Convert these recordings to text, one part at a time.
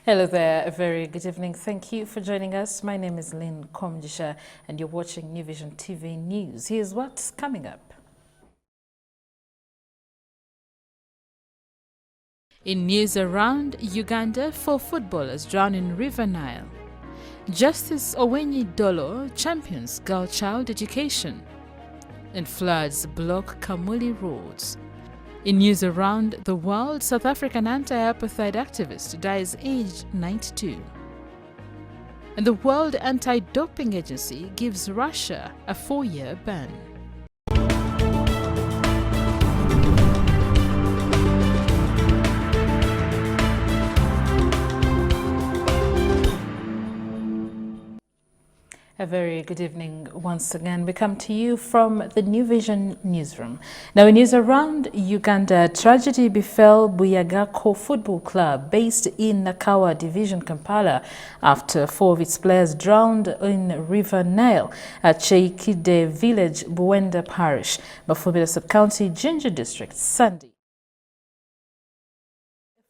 Hello there, a very good evening. Thank you for joining us. My name is Lynn Komjisha and you're watching New Vision TV News. Here's what's coming up. In news around Uganda, 4 footballers drown in River Nile. Justice DOLO champions girl child education. And floods block Kamuli roads. In news around the world, South African anti-apartheid activist dies aged 92. And the World Anti-Doping Agency gives Russia a 4-year ban. A very good evening once again. We come to you from the New Vision newsroom. Now, in news around Uganda, tragedy befell Buyagako Football Club based in Nakawa Division, Kampala, after 4 of its players drowned in River Nile at Cheikide Village, Buwenda Parish, Bafubira Sub-County, Jinja District, Sunday.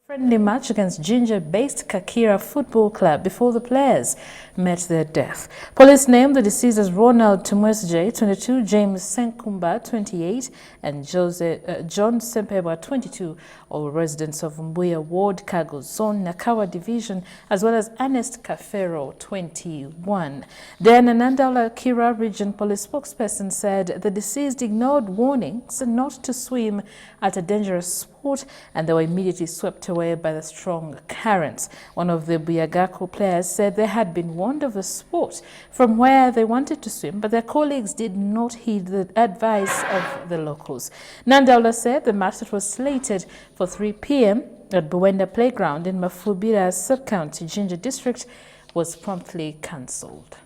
Friendly match against Jinja-based Kakira Football Club before the players met their death. Police named the deceased as Ronald Tumwesje, 22, James Senkumba, 28, and John Sempeba, 22, all residents of Mbuya Ward, Kago Zone, Nakawa Division, as well as Ernest Kafero, 21. Then Nandaula Kira Region Police spokesperson said the deceased ignored warnings not to swim at a dangerous spot and they were immediately swept away by the strong currents. One of the Buyagako players said they had been warned of the spot from where they wanted to swim, but their colleagues did not heed the advice of the locals. Nandaula said the match that was slated for 3 p.m. at Buwenda Playground in Mafubira Sub-County, Jinja District, was promptly cancelled.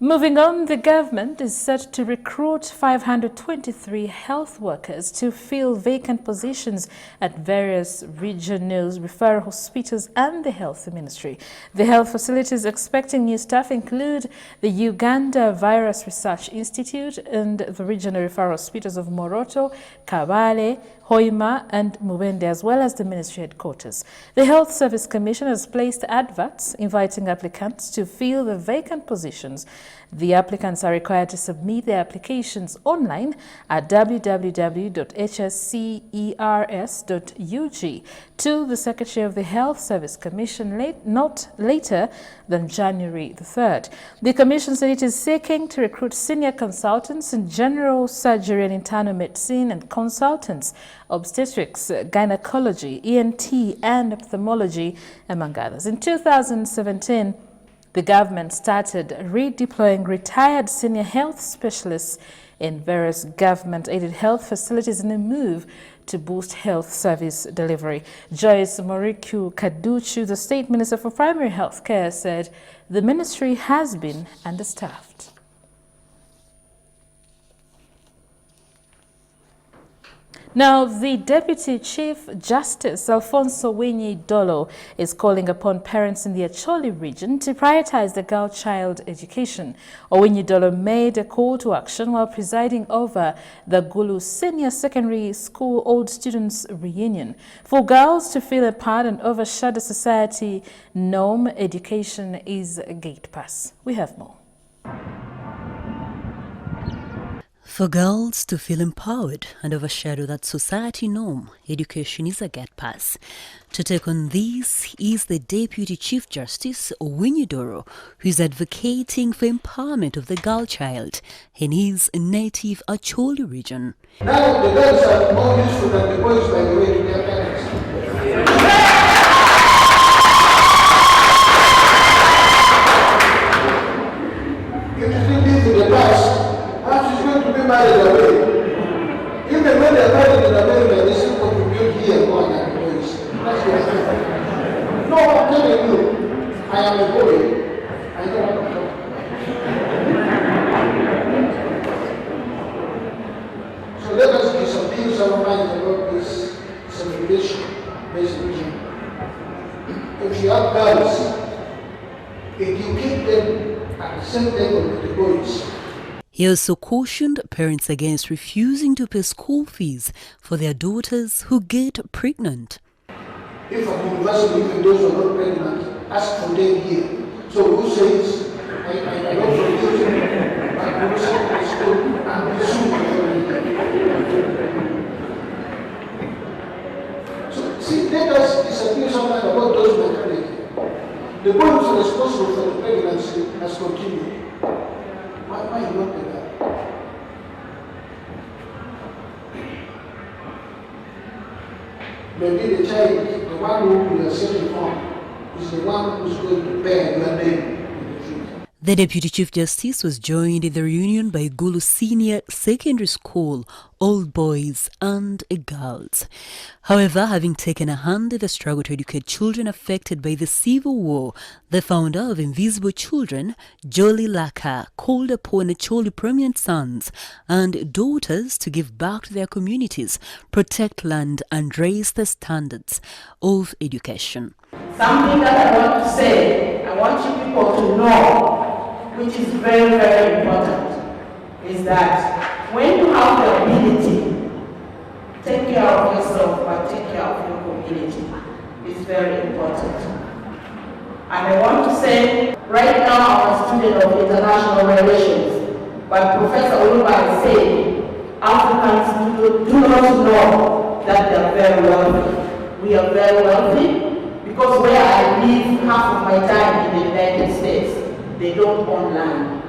Moving on, the government is set to recruit 523 health workers to fill vacant positions at various regional referral hospitals and the health ministry. The health facilities expecting new staff include the Uganda Virus Research Institute and the regional referral hospitals of Moroto, Kabale, Hoima and Mubende, as well as the ministry headquarters. The Health Service Commission has placed adverts inviting applicants to fill the vacant positions. The applicants are required to submit their applications online at www.hscers.ug to the Secretary of the Health Service Commission not later than January the 3rd. The Commission said it is seeking to recruit senior consultants in general surgery and internal medicine and consultants, obstetrics, gynecology, ENT and ophthalmology, among others. In 2017, the government started redeploying retired senior health specialists in various government-aided health facilities in a move to boost health service delivery. Joyce Moriku Kaduchu, the State Minister for Primary Health Care, said the ministry has been understaffed. Now, the Deputy Chief Justice, Alfonso Dolo, is calling upon parents in the Acholi region to prioritize the girl child education. Dolo made a call to action while presiding over the GULU Senior Secondary School Old Students Reunion. For girls to feel a part and overshadow society norm, education is a gate pass. We have more. For girls to feel empowered and overshadow that society norm, education is a gate pass. To take on this is the Deputy Chief Justice, Dolo, who is advocating for empowerment of the girl child in his native Acholi region. Now the girls are more useful than the boys, by the way, to their parents. If you think this in the past, how she's going to be married away? Even when they're married in America, they still contribute here more than the boys. That's what I'm saying. No, I'm telling you, I am a boy. I know what I'm talking about. So let us disabuse our minds about this segregation-based regime. If you have girls, educate them at the same level with the boys. He also cautioned parents against refusing to pay school fees for their daughters who get pregnant. If a university, even those who are not pregnant, ask for them here. So who says, I don't forgive you, but I will say my school and be sued. So see, let us disagree sometimes about those who are pregnant. The one who's responsible for the pregnancy has continued. Why not do that? Maybe the child, the one who we are searching for, is the one who's going to bear your name in the future. The Deputy Chief Justice was joined in the reunion by GULU Senior Secondary School, Old Boys and Girls. However, having taken a hand in the struggle to educate children affected by the civil war, the founder of Invisible Children, Jolie Laka, called upon Acholi prominent sons and daughters to give back to their communities, protect land and raise the standards of education. Something that I want to say, I want you people to know, which is very, very important, is that when you have the ability, take care of yourself, but take care of your community. It's very important. And I want to say, right now I'm a student of international relations, but Professor Oluba is saying, Africans do not know that they are very wealthy. We are very wealthy because where I live half of my time in the United States, they don't own land.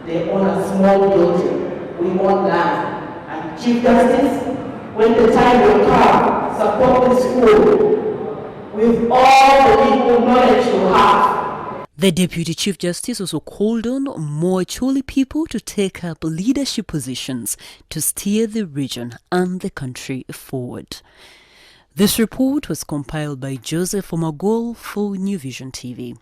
They own a small building. We own land. And Chief Justice, when the time will come, support the school with all the legal knowledge you have. The Deputy Chief Justice also called on more Acholi people to take up leadership positions to steer the region and the country forward. This report was compiled by Joseph Omagol for New Vision TV.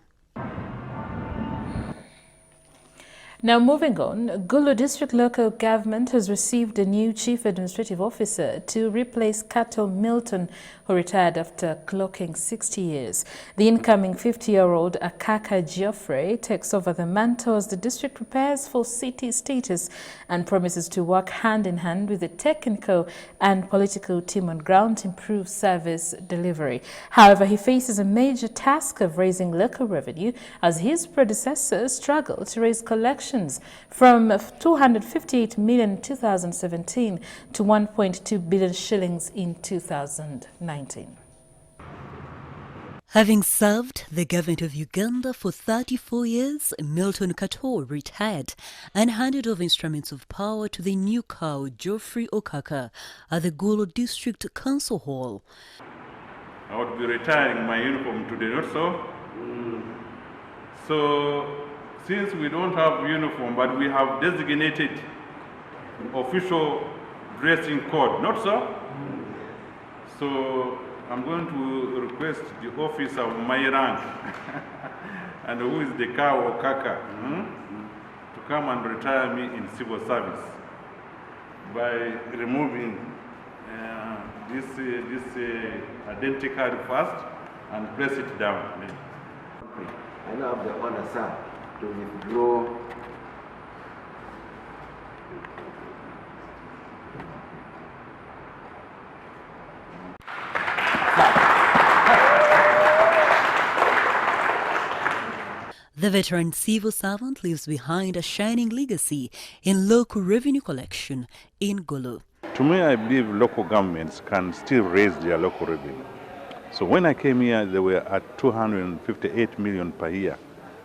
Now moving on, GULU District Local Government has received a new Chief Administrative Officer to replace Kato Milton, who retired after clocking 60 years. The incoming 50-year-old Akaka Geoffrey takes over the mantle as the district prepares for city status and promises to work hand in hand with the technical and political team on ground to improve service delivery. However, he faces a major task of raising local revenue as his predecessor struggled to raise collections from 258 million in 2017 to 1.2 billion shillings in 2019. Having served the government of Uganda for 34 years, Milton Kato retired and handed over instruments of power to the new C.A.O, Geoffrey Okaka, at the GULU District Council Hall. I would be retiring my uniform today, not so? So, since we don't have uniform, but we have designated official dressing code, not so? So, I'm going to request the office of my rank, and who is the C.A.O Okaka, to come and retire me in civil service by removing this identity card first and place it down. I now have the honor, sir, to withdraw The veteran civil servant leaves behind a shining legacy in local revenue collection in GULU. To me, I believe local governments can still raise their local revenue. So when I came here, they were at 258 million per year.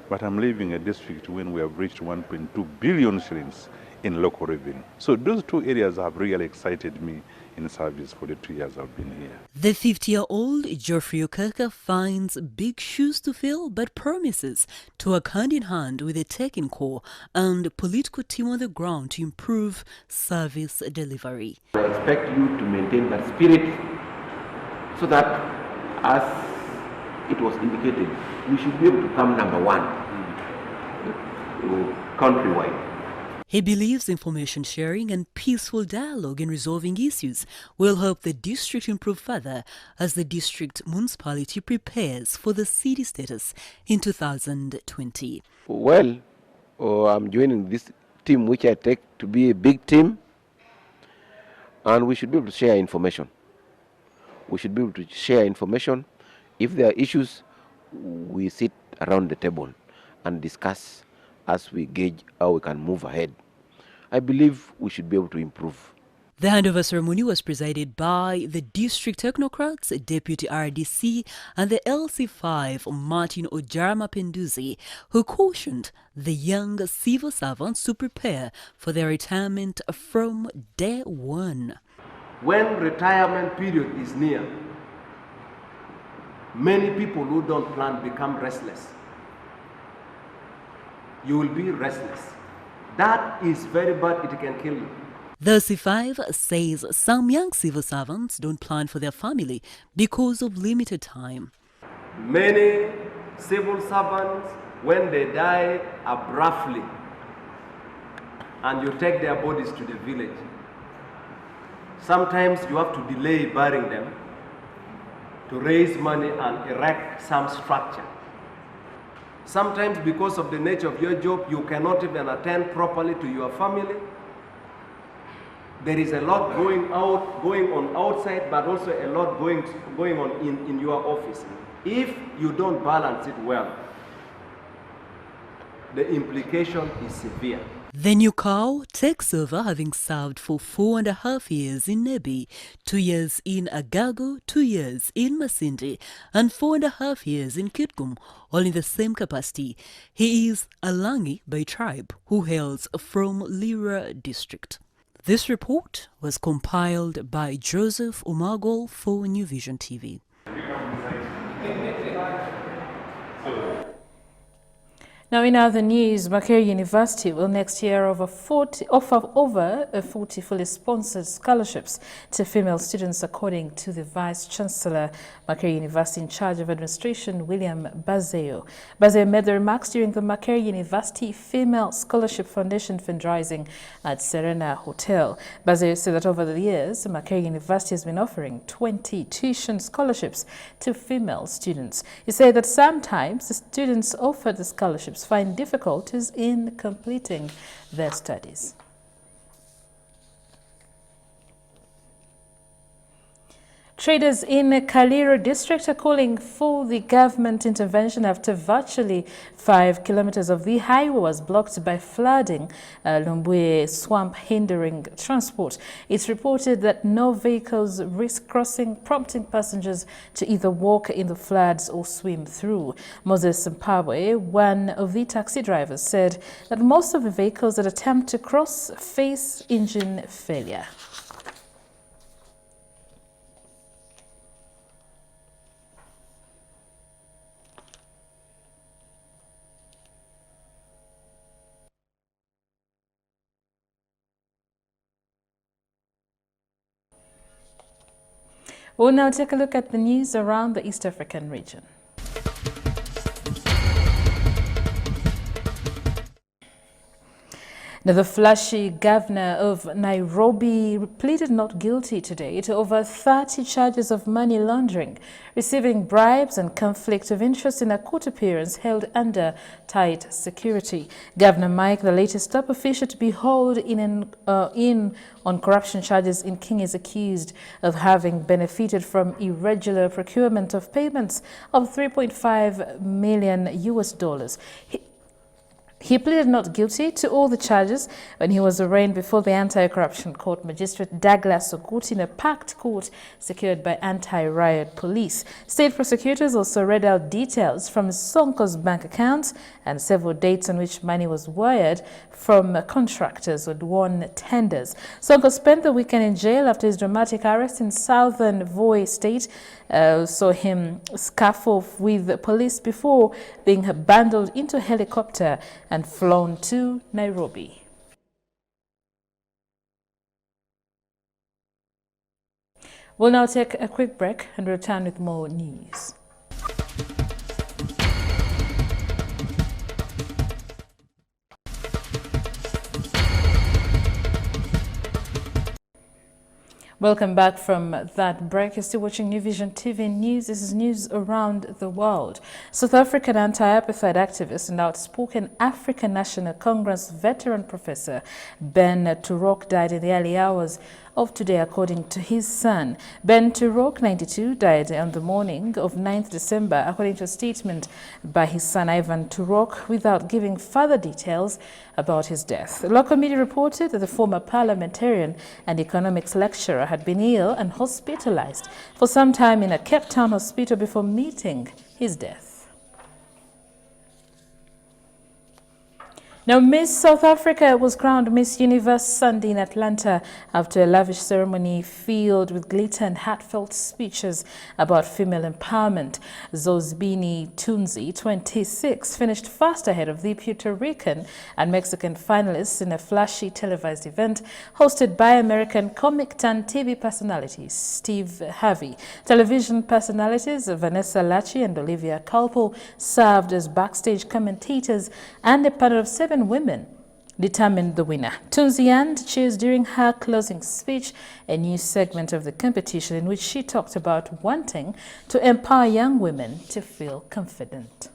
But I'm living a district when we have reached 1.2 billion shillings in local revenue. So those two areas have really excited me in service for the 2 years I've been here. The 50-year-old Geoffrey Okaka finds big shoes to fill, but promises to work hand in hand with the technical and political team on the ground to improve service delivery. I expect you to maintain that spirit so that, as it was indicated, we should be able to come number one countrywide. He believes information sharing and peaceful dialogue in resolving issues will help the district improve further as the district municipality prepares for the city status in 2020. Well, I'm joining this team which I take to be a big team, and we should be able to share information. We should be able to share information. If there are issues, we sit around the table and discuss as we gauge how we can move ahead. I believe we should be able to improve. The handover ceremony was presided by the district technocrats, Deputy RDC, and the LC5 Martin Ojarama Penduzi, who cautioned the young civil servants to prepare for their retirement from day one. When retirement period is near, many people who don't plan become restless. You will be restless. That is very bad, it can kill you. The C5 says some young civil servants don't plan for their family because of limited time. Many civil servants, when they die abruptly, and you take their bodies to the village, sometimes you have to delay burying them to raise money and erect some structure. Sometimes because of the nature of your job, you cannot even attend properly to your family. There is a lot going on outside, but also a lot going on in your office. If you don't balance it well, the implication is severe. The new C.A.O takes over, having served for 4.5 years in Nebi, 2 years in Agago, 2 years in Masindi, and 4.5 years in Kitgum, all in the same capacity. He is a Langi by tribe who hails from Lira district. This report was compiled by Joseph Umagol for New Vision TV. Now, in other news, Makerere University will next year offer over 40 fully sponsored scholarships to female students, according to the Vice-Chancellor, Makerere University in charge of administration, William Bazeo. Bazeo made the remarks during the Makerere University Female Scholarship Foundation fundraising at Serena Hotel. Bazeo said that over the years, Makerere University has been offering 20 tuition scholarships to female students. He said that sometimes the students offered the scholarships find difficulties in completing their studies. Traders in Kaliro district are calling for the government intervention after virtually 5 kilometers of the highway was blocked by flooding, Lumbuye swamp hindering transport. It's reported that no vehicles risk crossing, prompting passengers to either walk in the floods or swim through. Moses Mpabwe, one of the taxi drivers, said that most of the vehicles that attempt to cross face engine failure. We'll now take a look at the news around the East African region. Now, the flashy governor of Nairobi pleaded not guilty today to over 30 charges of money laundering, receiving bribes and conflict of interest in a court appearance held under tight security. Governor Mike, the latest top official to be hauled in on corruption charges in Kenya, is accused of having benefited from irregular procurement of payments of $3.5 million US. He pleaded not guilty to all the charges when he was arraigned before the Anti-Corruption Court Magistrate Douglas Oguti in a packed court secured by anti-riot police. State prosecutors also read out details from Sonko's bank accounts and several dates on which money was wired from contractors who had won tenders. Sonko spent the weekend in jail after his dramatic arrest in southern Voi State. Saw him scuff off with the police before being bundled into a helicopter and flown to Nairobi. We'll now take a quick break and return with more news. Welcome back from that break. You're still watching New Vision TV News. This is news around the world. South African anti-apartheid activist and outspoken African National Congress veteran Professor Ben TUROK died in the early hours of today, according to his son. Ben TUROK, 92, died on the morning of 9th December, according to a statement by his son Ivan TUROK, without giving further details about his death. The local media reported that the former parliamentarian and economics lecturer had been ill and hospitalized for some time in a Cape Town hospital before meeting his death. Now, Miss South Africa was crowned Miss Universe Sunday in Atlanta after a lavish ceremony filled with glitter and heartfelt speeches about female empowerment. Zozibini Tunzi, 26, finished fast ahead of the Puerto Rican and Mexican finalists in a flashy televised event hosted by American comic turned TV personalities Steve Harvey. Television personalities Vanessa Lachi and Olivia Culpo served as backstage commentators, and a panel of 7 women determined the winner. Tunzi earned cheers during her closing speech, a new segment of the competition in which she talked about wanting to empower young women to feel confident.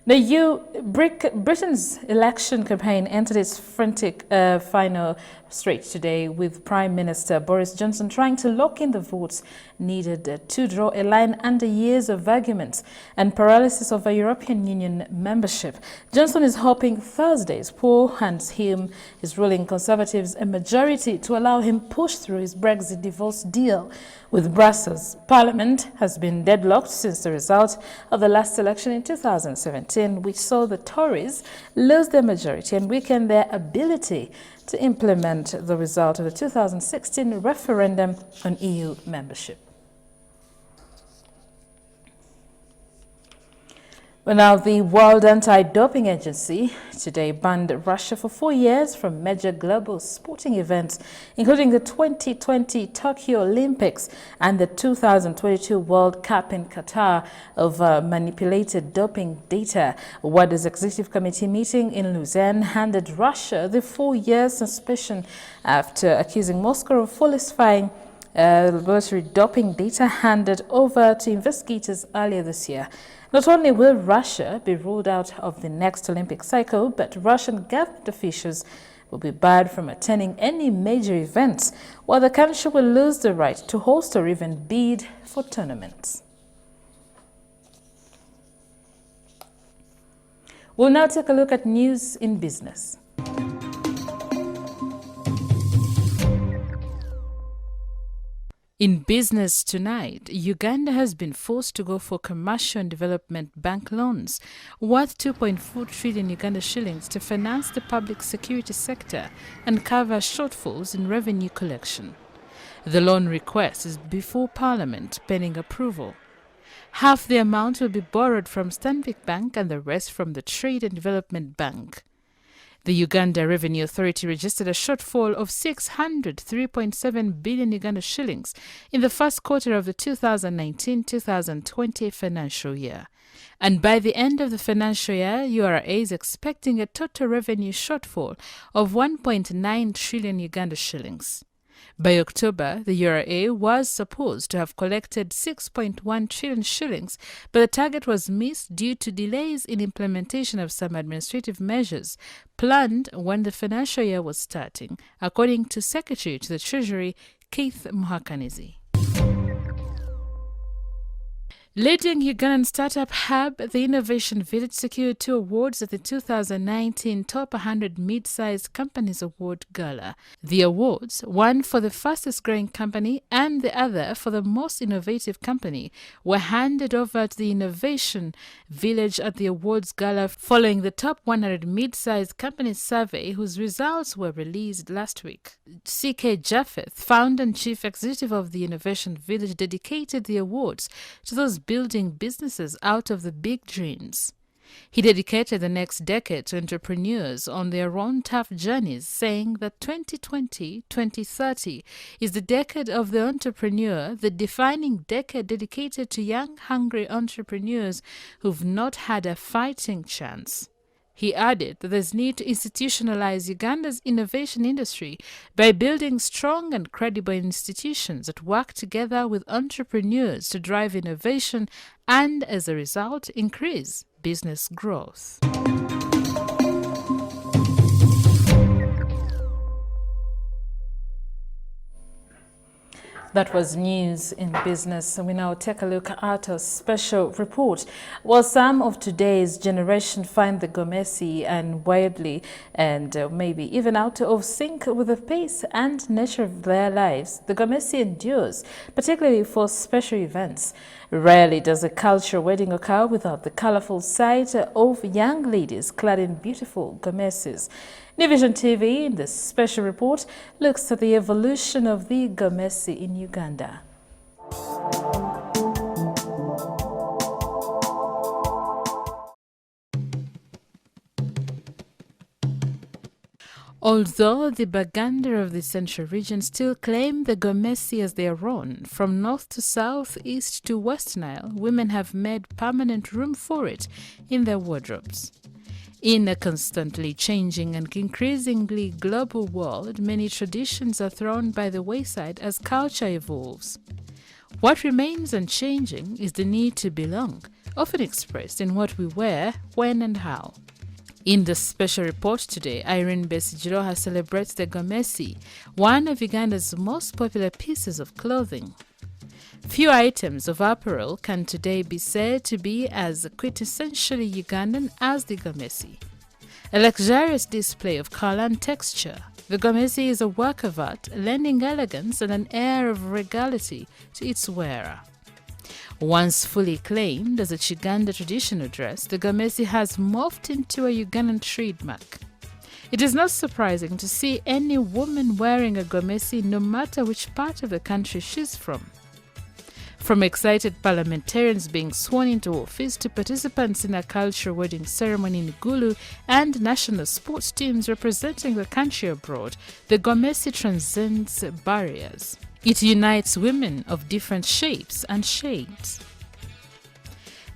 Now, Britain's election campaign entered its frantic final straight today, with Prime Minister Boris Johnson trying to lock in the votes needed to draw a line under years of arguments and paralysis over European Union membership. Johnson is hoping Thursday's poll hands him, his ruling Conservatives, a majority to allow him push through his Brexit divorce deal with Brussels. Parliament has been deadlocked since the result of the last election in 2017, which saw the Tories lose their majority and weaken their ability to implement the result of the 2016 referendum on EU membership. Well, now, the World Anti-Doping Agency today banned Russia for 4 years from major global sporting events, including the 2020 Tokyo Olympics and the 2022 World Cup in Qatar, over manipulated doping data. WADA's Executive Committee meeting in Lausanne handed Russia the 4-year suspension after accusing Moscow of falsifying laboratory doping data handed over to investigators earlier this year. Not only will Russia be ruled out of the next Olympic cycle, but Russian government officials will be barred from attending any major events, while the country will lose the right to host or even bid for tournaments. We'll now take a look at news in business. In business tonight, Uganda has been forced to go for commercial and development bank loans worth 2.4 trillion Uganda shillings to finance the public security sector and cover shortfalls in revenue collection. The loan request is before Parliament pending approval. Half the amount will be borrowed from Stanbic Bank and the rest from the Trade and Development Bank. The Uganda Revenue Authority registered a shortfall of 603.7 billion Uganda shillings in the first quarter of the 2019-2020 financial year. And by the end of the financial year, URA is expecting a total revenue shortfall of 1.9 trillion Uganda shillings. By October, the URA was supposed to have collected 6.1 trillion shillings, but the target was missed due to delays in implementation of some administrative measures planned when the financial year was starting, according to Secretary to the Treasury, Keith Muhakanizi. Leading Ugandan startup hub, the Innovation Village secured 2 awards at the 2019 Top 100 Mid-Sized Companies Award Gala. The awards, one for the fastest growing company and the other for the most innovative company, were handed over to the Innovation Village at the awards gala following the Top 100 Mid-Sized Companies survey, whose results were released last week. C.K. Japheth, founder and chief executive of the Innovation Village, dedicated the awards to those building businesses out of the big dreams. He dedicated the next decade to entrepreneurs on their own tough journeys, saying that 2020-2030 is the decade of the entrepreneur, the defining decade dedicated to young, hungry entrepreneurs who've not had a fighting chance. He added that there's need to institutionalize Uganda's innovation industry by building strong and credible institutions that work together with entrepreneurs to drive innovation and, as a result, increase business growth. That was news in business. And we now take a look at a special report. While some of today's generation find the GOMESI unwieldy and maybe even out of sync with the pace and nature of their lives, the GOMESI endures, particularly for special events. Rarely does a cultural wedding occur without the colorful sight of young ladies clad in beautiful GOMESIs. New Vision TV, in this special report, looks at the evolution of the GOMESI in Uganda. Although the Baganda of the central region still claim the GOMESI as their own, from north to south, east to west Nile, women have made permanent room for it in their wardrobes. In a constantly changing and increasingly global world, many traditions are thrown by the wayside as culture evolves. What remains unchanging is the need to belong, often expressed in what we wear, when and how. In the special report today, Irene Besigiroha celebrates the GOMESI, one of Uganda's most popular pieces of clothing. Few items of apparel can today be said to be as quintessentially Ugandan as the GOMESI. A luxurious display of color and texture, the GOMESI is a work of art, lending elegance and an air of regality to its wearer. Once fully claimed as a Chiganda traditional dress, the GOMESI has morphed into a Ugandan trademark. It is not surprising to see any woman wearing a GOMESI no matter which part of the country she's from. From excited parliamentarians being sworn into office to participants in a cultural wedding ceremony in GULU and national sports teams representing the country abroad, the GOMESI transcends barriers. It unites women of different shapes and shades.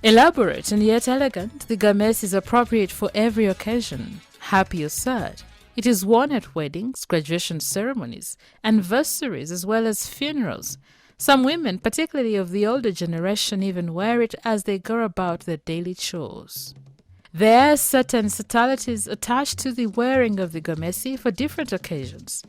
Elaborate and yet elegant, the GOMESI is appropriate for every occasion, happy or sad. It is worn at weddings, graduation ceremonies, anniversaries, as well as funerals. Some women, particularly of the older generation, even wear it as they go about their daily chores. There are certain subtleties attached to the wearing of the GOMESI for different occasions.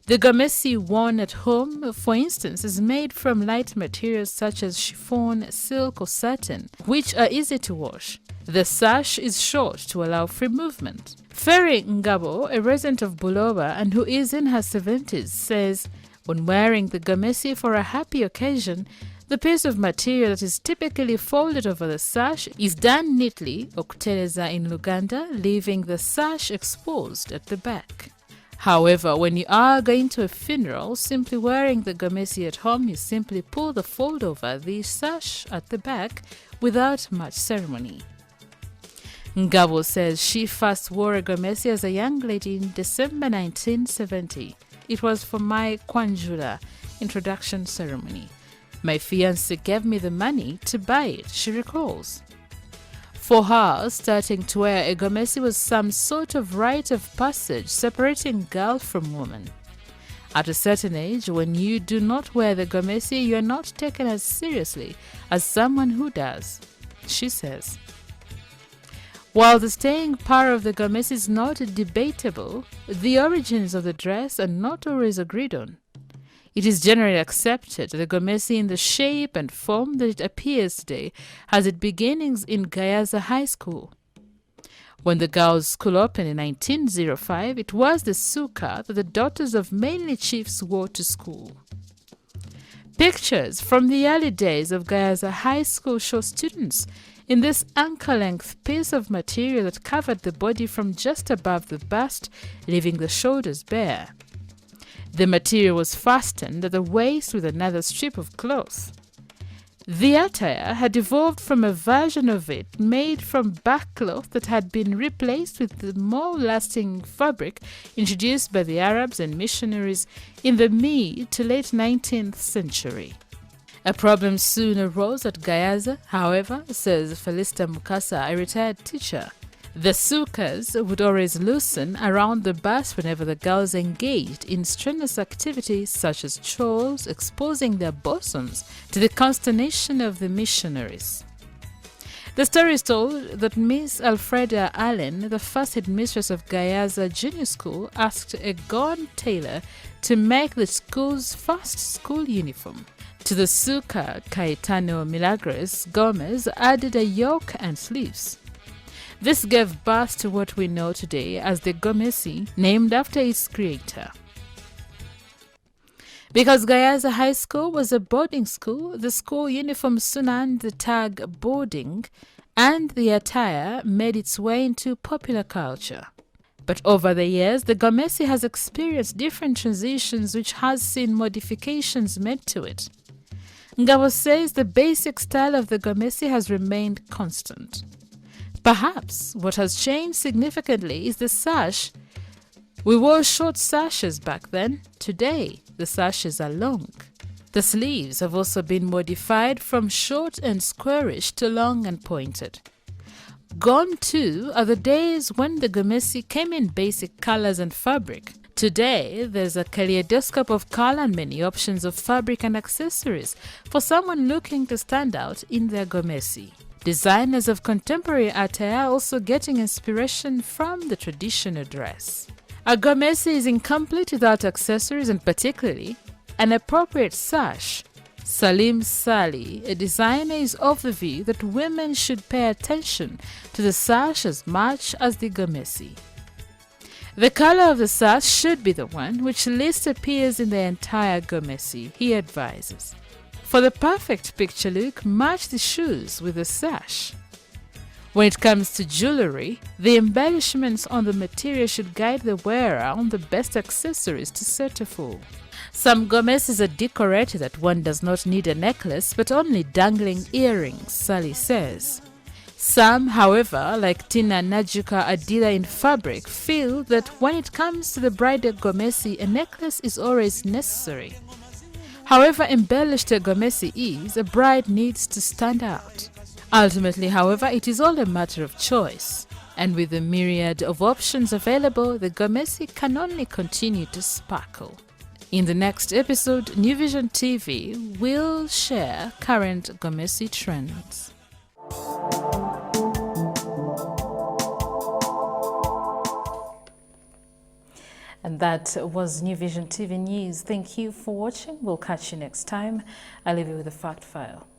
The GOMESI worn at home, for instance, is made from light materials such as chiffon, silk or satin, which are easy to wash. The sash is short to allow free movement. Ferry Ngabo, a resident of Buloba and who is in her 70s, says, when wearing the GOMESI for a happy occasion, the piece of material that is typically folded over the sash is done neatly, okutereza in Luganda, leaving the sash exposed at the back. However, when you are going to a funeral, simply wearing the GOMESI at home, you simply pull the fold over the sash at the back without much ceremony. Ngabo says she first wore a GOMESI as a young lady in December 1970. It was for my Kwanjula introduction ceremony. My fiancé gave me the money to buy it, she recalls. For her, starting to wear a GOMESI was some sort of rite of passage separating girl from woman. At a certain age, when you do not wear the GOMESI, you are not taken as seriously as someone who does, she says. While the staying power of the GOMESI is not debatable, the origins of the dress are not always agreed on. It is generally accepted that the GOMESI in the shape and form that it appears today has its beginnings in Gayaza High School. When the girls' school opened in 1905, it was the suka that the daughters of mainly chiefs wore to school. Pictures from the early days of Gayaza High School show students in this ankle-length piece of material that covered the body from just above the bust, leaving the shoulders bare. The material was fastened at the waist with another strip of cloth. The attire had evolved from a version of it made from backcloth that had been replaced with the more lasting fabric introduced by the Arabs and missionaries in the mid to late 19th century. A problem soon arose at Gayaza, however, says Felista Mukasa, a retired teacher. The sukas would always loosen around the bust whenever the girls engaged in strenuous activities such as chores, exposing their bosoms to the consternation of the missionaries. The story is told that Miss Alfreda Allen, the first headmistress of Gayaza Junior School, asked a gone tailor to make the school's first school uniform. To the suka, Caetano Milagres Gomez added a yoke and sleeves. This gave birth to what we know today as the GOMESI, named after its creator. Because Gayaza High School was a boarding school, the school uniform soon earned the tag boarding, and the attire made its way into popular culture. But over the years, the GOMESI has experienced different transitions which has seen modifications made to it. Ngabo says the basic style of the GOMESI has remained constant. Perhaps what has changed significantly is the sash. We wore short sashes back then. Today, the sashes are long. The sleeves have also been modified from short and squarish to long and pointed. Gone too are the days when the GOMESI came in basic colors and fabric. Today, there's a kaleidoscope of color and many options of fabric and accessories for someone looking to stand out in their GOMESI. Designers of contemporary attire are also getting inspiration from the traditional dress. A GOMESI is incomplete without accessories and particularly an appropriate sash. Salim Sali, a designer, is of the view that women should pay attention to the sash as much as the GOMESI. The color of the sash should be the one which least appears in the entire GOMESI, he advises. For the perfect picture look, match the shoes with the sash. When it comes to jewelry, the embellishments on the material should guide the wearer on the best accessories to set a fool. Some GOMESIs are decorated that one does not need a necklace but only dangling earrings, Sally says. Some, however, like Tina Najuka, a dealer in fabric, feel that when it comes to the bridal GOMESI, a necklace is always necessary. However embellished a GOMESI is, a bride needs to stand out. Ultimately, however, it is all a matter of choice. And with the myriad of options available, the GOMESI can only continue to sparkle. In the next episode, New Vision TV will share current GOMESI trends. And that was New Vision TV News. Thank you for watching. We'll catch you next time. I leave you with the fact file.